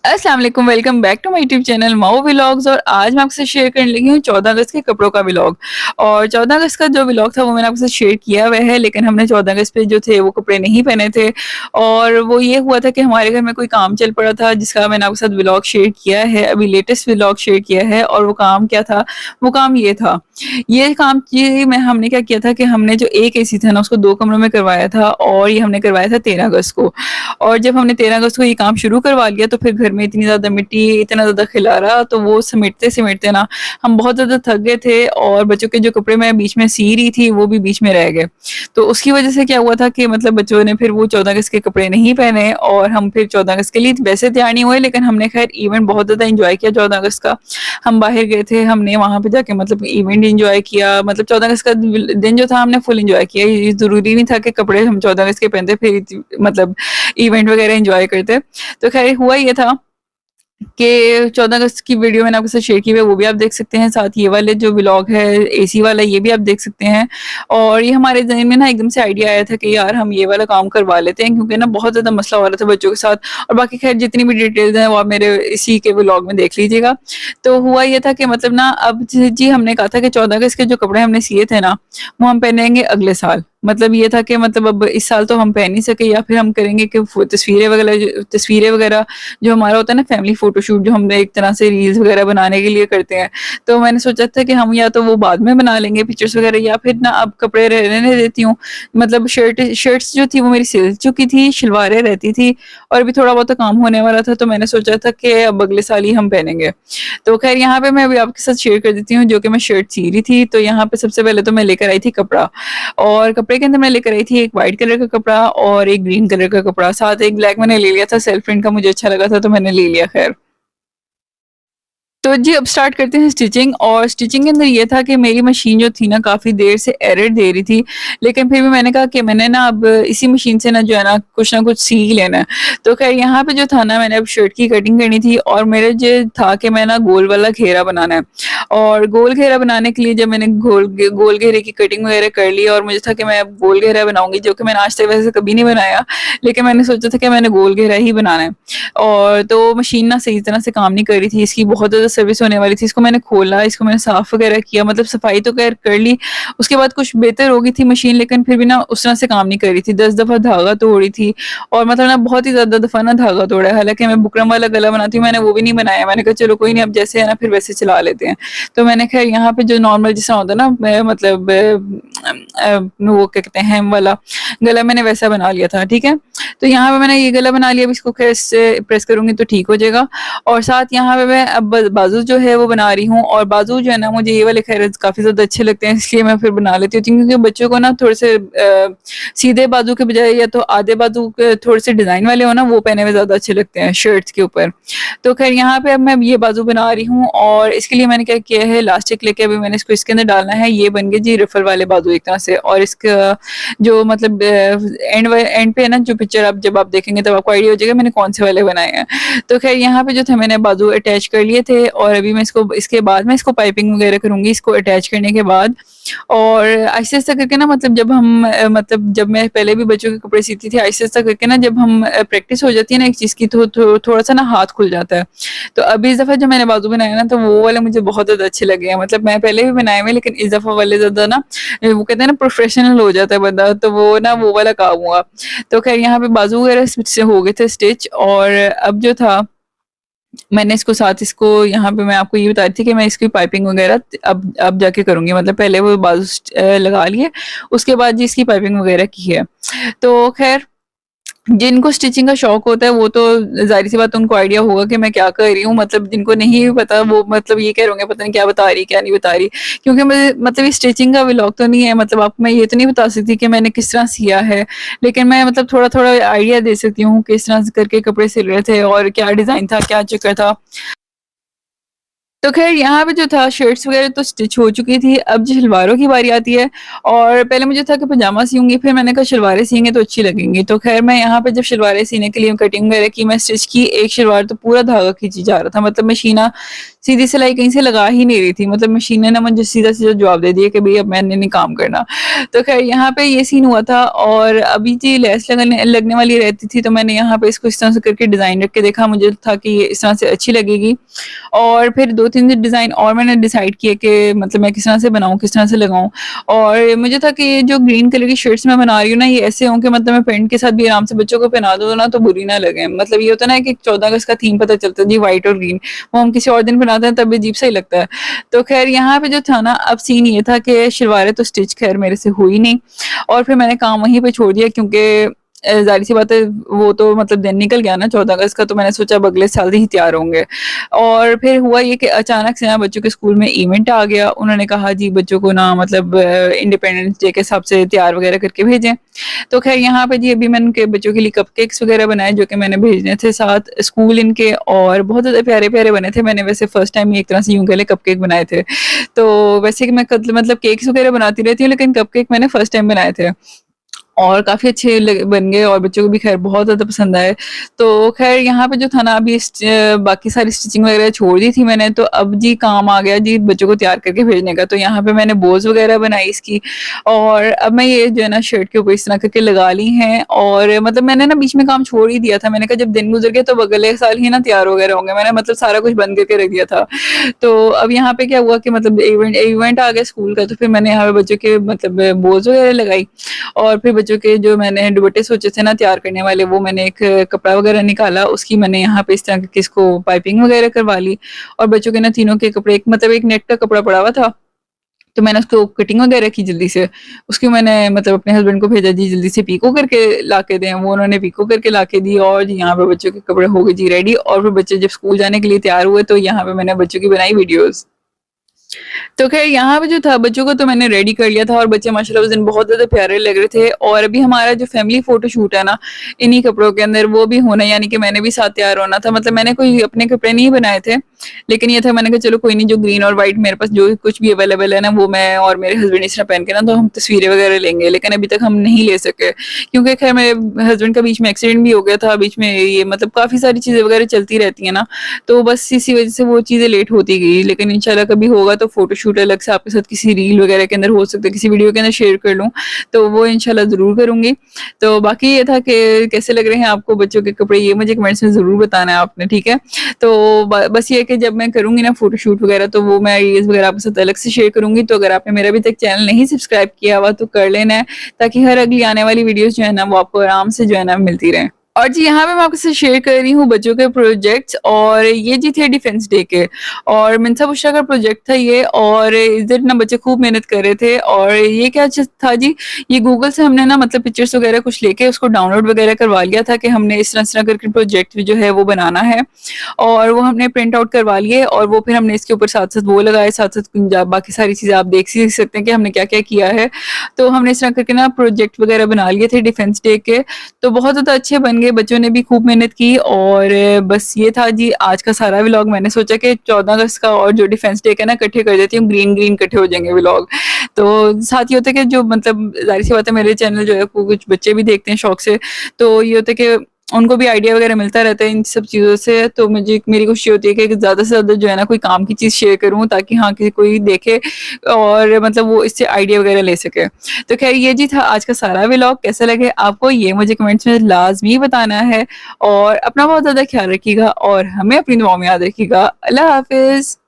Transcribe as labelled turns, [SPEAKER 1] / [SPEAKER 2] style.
[SPEAKER 1] अस्सलाम वालेकुम, welcome back to my YouTube channel Mao vlogs. और आज मैं आपसे शेयर करने लगी हूँ 14 अगस्त के कपड़ों का व्लॉग। और 14 अगस्त का जो व्लॉग था वो मैंने आपके साथ शेयर किया हुआ है, लेकिन हमने 14 अगस्त पे जो थे वो कपड़े नहीं पहने थे। और वो ये हुआ था कि हमारे घर में कोई काम चल पड़ा था जिसका मैंने आपके साथ व्लॉग शेयर किया है, अभी लेटेस्ट व्लॉग शेयर किया है। और वो काम क्या था? वो काम ये था, ये काम ये मैं हमने क्या किया था कि हमने जो एक एसी था ना उसको 2 कमरों में करवाया था, और ये हमने करवाया था 13 अगस्त को। और जब हमने 13 अगस्त को ये काम शुरू करवा लिया तो फिर घर में इतनी ज़्यादा मिट्टी, इतना ज़्यादा खिलारा, तो वो समेटते-समेटते ना हम बहुत ज़्यादा थक गए थे, और बच्चों के जो कपड़े मैं बीच में सी रही थी वो भी बीच में रह गए। तो उसकी वज़ह से क्या हुआ था कि मतलब बच्चों ने फिर वो 14 अगस्त के कपड़े नहीं पहने, और हम फिर 14 अगस्त के लिए वैसे तैयार नहीं हुए, लेकिन हमने खैर इवेंट बहुत ज़्यादा एन्जॉय किया 14 अगस्त का। हम बाहर गए थे, हमने वहाँ पे जाके मतलब इवेंट एन्जॉय किया, मतलब 14 अगस्त का दिन जो था हमने फुल एन्जॉय किया। ये ज़रूरी नहीं था कि कपड़े हम 14 अगस्त के पहनते फिर मतलब इवेंट वगैरह एन्जॉय करते। तो ख़ैर हुआ ये था कि 14 अगस्त की वीडियो मैंने आपके साथ शेयर की हुई है, वो भी आप देख सकते हैं। साथ ये वाले जो व्लॉग है एसी वाला, ये भी आप देख सकते हैं। और ये हमारे ज़हन में ना एकदम से आइडिया आया था कि यार हम ये वाला काम करवा लेते हैं, क्योंकि ना बहुत ज़्यादा मसला हो रहा था बच्चों के साथ। और बाकी खैर जितनी भी डिटेल्स हैं वो आप मेरे इसी के व्लॉग में देख लीजिएगा। तो हुआ ये था कि मतलब ना अब जी हमने कहा था कि 14 अगस्त के जो कपड़े हमने सिए थे ना, वो हम पहनेंगे अगले साल। मतलब ये था कि मतलब अब इस साल तो हम पहन नहीं सके, या फिर हम करेंगे कि तस्वीरें वगैरह जो हमारा होता है ना फैमिली फोटोशूट, जो हम एक तरह से रील्स वगैरह बनाने के लिए करते हैं। तो मैंने सोचा था कि हम या तो वो बाद में बना लेंगे पिक्चर्स वगैरह, या फिर ना अब कपड़े रहने देती हूँ। मतलब शर्ट्स जो थी वो मेरी सिल चुकी थी, शलवारें रहती थी, और अभी थोड़ा बहुत काम होने वाला था, तो मैंने सोचा था कि अब अगले साल ही हम पहनेंगे। तो खैर यहाँ पे मैं अभी आपके साथ शेयर कर देती हूँ जो कि मैं शर्ट सी रही थी। तो यहाँ पे सबसे पहले तो मैं लेकर आई थी कपड़ा, और कपड़े के अंदर मैं लेकर आई थी एक व्हाइट कलर का कपड़ा और एक ग्रीन कलर का कपड़ा, साथ एक ब्लैक मैंने ले लिया था, सेल्फ प्रिंट का मुझे अच्छा लगा था तो मैंने ले लिया। खैर तो जी अब स्टार्ट करते हैं स्टिचिंग। और स्टिचिंग के अंदर ये था कि मेरी मशीन जो थी ना काफ़ी देर से एरर दे रही थी, लेकिन फिर भी मैंने कहा कि मैंने ना अब इसी मशीन से ना जो है ना कुछ सीख लेना है। तो खैर यहाँ पे जो था ना मैंने अब शर्ट की कटिंग करनी थी, और मेरे जो था कि मैं ना गोल वाला घेरा बनाना है। और गोल घेरा बनाने के लिए जब मैंने गोल घेरे की कटिंग वगैरह कर ली, और मुझे था कि मैं अब गोल घेरा बनाऊंगी, जो कि मैंने आज तक वैसे कभी नहीं बनाया, लेकिन मैंने सोचा था कि मैंने गोल घेरा ही बनाना है। और तो मशीन ना सही तरह से काम नहीं कर रही थी, इसकी बहुत ज़्यादा सर्विस होने वाली थी। इसको मैंने खोला, इसको मैंने साफ़ वगैरह किया, मतलब सफाई तो खैर कर ली। उसके बाद कुछ बेहतर हो गई थी मशीन, लेकिन फिर भी ना उस तरह से काम नहीं कर रही थी। 10 दफ़ा धागा तोड़ी थी, और मतलब ना बहुत ही ज़्यादा दफ़ा ना धागा तोड़ा है। हालाँकि मैं बुकरम वाला गला बनाती हूँ, मैंने वो भी नहीं बनाया। मैंने कहा चलो कोई नहीं, अब जैसे है ना फिर वैसे चला लेते हैं। तो मैंने खैर यहाँ पे जो नॉर्मल जैसा होता है ना मतलब वो क्या कहते हैं हेम वाला गला, मैंने वैसा बना लिया था। ठीक है, तो यहाँ पे मैंने ये गला बना लिया। अब इसको खैर इससे प्रेस करूँगी तो ठीक हो जाएगा। और साथ यहाँ पे मैं अब बाजू जो है वो बना रही हूँ, और बाजू जो है ना मुझे ये वाले खैर काफ़ी ज़्यादा अच्छे लगते हैं, इसलिए मैं फिर बना लेती हूँ। क्योंकि बच्चों को ना थोड़े से सीधे बाजू के बजाय या तो आधे बाजू के थोड़े से डिज़ाइन वाले हो ना, वो पहने में ज़्यादा अच्छे लगते हैं शर्ट्स के ऊपर। तो खैर यहाँ पे अब मैं ये बाजू बना रही हूँ, और इसके लिए मैंने क्या किया है, इलास्टिक लेके अभी मैंने इसको इसके अंदर डालना है। ये बन गए जी रफल वाले बाजू एक तरह से। और इसका जो मतलब एंड पे है ना जो पिक्चर आप जब आप देखेंगे तब आपको आइडिया हो जाएगा मैंने कौन से वाले बनाए हैं। तो खैर यहाँ पे जो थे मैंने बाजू अटैच कर लिए थे, और अभी मैं इसके बाद मैं इसको पाइपिंग वगैरह करूँगी इसको अटैच करने के बाद। और आहिस्ता-आहिस्ता करके ना मतलब जब हम मतलब जब मैं पहले भी बच्चों के कपड़े सीती थी, आहिस्ता-आहिस्ता करके ना जब हम प्रैक्टिस हो जाती है ना एक चीज़ की, तो थोड़ा-सा ना हाथ खुल जाता है। तो अभी इस दफ़ा जब मैंने बाजू बनाया ना तो वो वाले मुझे बहुत ज़्यादा अच्छे लगे हैं। मतलब मैं पहले भी बनाए हुए, लेकिन इस दफ़ा वाले ज़्यादा ना वो कहते हैं ना प्रोफेशनल हो जाता है बंदा, तो वो ना वो वाला काम हुआ। तो खैर यहाँ पे बाजू वगैरह से हो गए थे स्टिच, और अब जो था मैंने इसको यहाँ पे मैं आपको ये बता रही थी कि मैं इसकी पाइपिंग वगैरह अब जाके करूँगी। मतलब पहले वो बाजू लगा लिए, उसके बाद जी इसकी पाइपिंग वगैरह की है। तो खैर जिनको स्टिचिंग का शौक होता है वो तो ज़ाहिर-सी बात है उनको आइडिया होगा कि मैं क्या कर रही हूँ। मतलब जिनको नहीं भी पता वो मतलब ये कह रहे होंगे पता नहीं क्या बता रही है, क्या नहीं बता रही। क्योंकि मुझे मतलब ये स्टिचिंग का व्लॉग तो नहीं है, मतलब आपको मैं ये तो नहीं बता सकती कि मैंने किस तरह सिया है। लेकिन मैं मतलब थोड़ा-थोड़ा आइडिया दे सकती हूँ किस तरह से करके कपड़े सिल रहे थे, और क्या डिज़ाइन था, क्या चक्कर था। तो ख़ैर यहाँ पे जो था शर्ट्स वग़ैरह तो स्टिच हो चुकी थी, अब जो शलवारों की बारी आती है। और पहले मुझे था कि पजामा सियूँगी, फिर मैंने कहा शलवारें सिएँगे तो अच्छी लगेंगी। तो ख़ैर मैं यहाँ पे जब शलवारें सीने के लिए कटिंग वग़ैरह की, मैं स्टिच की, एक शलवार तो पूरा धागा खींची जा रहा था, मतलब मशीना सीधी सिलाई कहीं से लगा ही नहीं रही थी, मतलब मशीन ने ना मुझे सीधा-सीधा जवाब दे दिया कि भई अब मैंने नहीं काम करना। तो ख़ैर यहाँ पे ये सीन हुआ था और अभी जी लेस लगने वाली रहती थी, तो मैंने यहाँ पे इसको इस तरह से करके डिज़ाइन रख के देखा, मुझे था कि ये इस तरह से अच्छी लगेगी और फिर 2-3 दिन डिज़ाइन और मैंने डिसाइड किए कि मतलब मैं किस तरह से बनाऊँ, किस तरह से लगाऊँ और मुझे था कि ये जो ग्रीन कलर की शर्ट्स मैं बना रही हूँ ना, ये ऐसे हों कि मतलब मैं पैंट के साथ भी आराम से बच्चों को पहना दूँ ना, तो बुरी ना लगे। मतलब ये होता है ना कि 14 अगस्त का थीम पता चलता है जी, व्हाइट और ग्रीन, वो हम किसी और दिन बनाते हैं तब भी अजीब-सा ही लगता है। तो ख़ैर यहाँ पे जो था ना, अब सीन ये था कि शलवारें तो स्टिच ख़ैर मेरे से हुई नहीं और फिर मैंने काम वहीं पे छोड़ दिया क्योंकि ज़ाहिर-सी बात है वो तो मतलब दिन निकल गया ना 14 अगस्त का, तो मैंने सोचा अब अगले साल ही तैयार होंगे। और फिर हुआ ये कि अचानक से ना बच्चों के स्कूल में इवेंट आ गया, उन्होंने कहा जी बच्चों को ना मतलब इंडिपेंडेंस डे के हिसाब से तैयार वगैरह करके भेजें। तो ख़ैर यहाँ पे जी अभी मैंने उनके बच्चों के लिए कपकेक्स वगैरह बनाए जो कि मैंने भेजने थे साथ स्कूल इनके और बहुत ज़्यादा प्यारे-प्यारे बने थे। मैंने वैसे फर्स्ट टाइम ही एक तरह से यूँ कह लें कपकेक बनाए थे। तो वैसे कि मैं मतलब केक्स वगैरह बनाती रहती हूँ लेकिन कपकेक मैंने फर्स्ट टाइम बनाए थे। और काफ़ी अच्छे लग बन गए और बच्चों को भी ख़ैर बहुत ज़्यादा पसंद आए। तो ख़ैर यहाँ पे जो था ना अभी बाकी सारी स्टिचिंग वग़ैरह छोड़ दी थी मैंने, तो अब जी काम आ गया जी बच्चों को तैयार करके भेजने का। तो यहाँ पे मैंने बोज़ वग़ैरह बनाई इसकी और अब मैं ये जो है ना शर्ट के ऊपर इस तरह करके लगा ली हैं और मतलब मैंने ना बीच में काम छोड़ ही दिया था। मैंने कहा जब दिन गुज़र गए तो अगले साल ही ना तैयार वग़ैरह होंगे। मैंने मतलब सारा कुछ बंद करके रख दिया था। तो अब यहाँ पे क्या हुआ कि मतलब इवेंट आ गया स्कूल का, तो फिर मैंने यहाँ पे बच्चों के मतलब बोझ वगैरह लगाई और फिर बच्चों के जो मैंने दुपट्टे सोचे थे ना तैयार करने वाले, वो मैंने एक कपड़ा वगैरह निकाला, उसकी मैंने यहाँ पे इस तरह की इसको पाइपिंग वगैरह करवा ली और बच्चों के ना तीनों के कपड़े एक नेट का कपड़ा पड़ा हुआ था, तो मैंने उसको कटिंग वगैरह की जल्दी से। उसकी मैंने मतलब अपने हस्बैंड को भेजा जी जल्दी से पीको करके लाके दें, वो उन्होंने पीको करके लाके दी और जी यहाँ पे बच्चों के कपड़े हो गए जी रेडी और फिर बच्चे जब स्कूल जाने के लिए तैयार हुए, तो यहाँ पे मैंने बच्चों की बनाई वीडियोज़। तो ख़ैर यहाँ पे जो था बच्चों को तो मैंने रेडी कर लिया था और बच्चे माशाल्लाह उस दिन बहुत ज़्यादा प्यारे लग रहे थे और अभी हमारा जो फैमिली फ़ोटोशूट है ना, इन्हीं कपड़ों के अंदर वो भी होना यानी कि मैंने भी साथ तैयार होना था। मतलब मैंने कोई अपने कपड़े नहीं बनाए थे, लेकिन ये था मैंने कहा चलो कोई नहीं जो ग्रीन और व्हाइट मेरे पास जो कुछ भी अवेलेबल है ना, वो मैं और मेरे हस्बैंड इस तरह पहन के ना तो हम तस्वीरें वग़ैरह लेंगे। लेकिन अभी तक हम नहीं ले सके क्योंकि ख़ैर मेरे हस्बैंड का बीच में एक्सीडेंट भी हो गया था, बीच में ये मतलब काफ़ी सारी चीज़ें वग़ैरह चलती रहती हैं ना, तो बस इसी वज़ह से वो चीज़ें लेट होती गई। लेकिन इंशाल्लाह कभी होगा तो फ़ोटोशूट अलग से आपके साथ किसी रील वगैरह के अंदर हो सकता है, किसी वीडियो के अंदर शेयर कर लूँ, तो वो इंशाल्लाह ज़रूर करूँगी। तो बाकी ये था कि कैसे लग रहे हैं आपको बच्चों के कपड़े, ये मुझे कमेंट्स में ज़रूर बताना है आपने, ठीक है? तो ब बस ये है कि जब मैं करूँगी ना फ़ोटोशूट वगैरह, तो वो मैं रील्स वगैरह आपके साथ अलग से शेयर करूँगी। तो अगर आपने मेरा अभी तक चैनल नहीं सब्सक्राइब किया हुआ, तो कर लेना है, ताकि हर अगली आने वाली वीडियोज़ जो है ना, वो आपको आराम से जो है ना मिलती रहें। और जी यहाँ पे मैं आपके साथ शेयर कर रही हूँ बच्चों के प्रोजेक्ट्स और ये जी थे डिफेंस डे के और मिन्सा बुशरा का प्रोजेक्ट था ये और इस दिन ना बच्चे खूब मेहनत कर रहे थे और ये क्या चीज़ था जी, ये गूगल से हमने ना मतलब पिक्चर्स वगैरह कुछ लेके उसको डाउनलोड वगैरह करवा लिया था कि हमने इस तरह करके प्रोजेक्ट जो है वो बनाना है और वो हमने प्रिंट आउट करवा लिए और वो फिर हमने इसके ऊपर साथ-साथ वो लगाए, साथ-साथ बाकी सारी चीज़ें आप देख ही सकते हैं कि हमने क्या-क्या किया है। तो हमने इस तरह करके ना प्रोजेक्ट वगैरह बना लिए थे डिफेंस डे के, तो बहुत ज़्यादा अच्छे बन गए, बच्चों ने भी खूब मेहनत की और बस ये था जी आज का सारा व्लॉग। मैंने सोचा कि 14 अगस्त का और जो डिफेंस डे का ना इकट्ठे कर देती हूँ, ग्रीन-ग्रीन इकट्ठे हो जाएँगे व्लॉग। तो साथ ये होता है कि जो मतलब ज़ाहिर-सी बात है मेरे चैनल जो है वो कुछ बच्चे भी देखते हैं शौक से, तो ये होता है कि उनको भी आइडिया वगैरह मिलता रहता है इन सब चीज़ों से, तो मुझे मेरी कोशिश होती है कि ज़्यादा से ज़्यादा जो है ना कोई काम की चीज़ शेयर करूँ ताकि हाँ, कि कोई देखे और मतलब वो इससे आइडिया वगैरह ले सके। तो ख़ैर ये जी था आज का सारा व्लॉग, कैसा लगे आपको ये मुझे कमेंट्स में लाज़मी बताना है और अपना बहुत ज़्यादा ख़्याल रखिएगा और हमें अपनी दुआओं में याद रखिएगा। अल्लाह हाफ़िज़।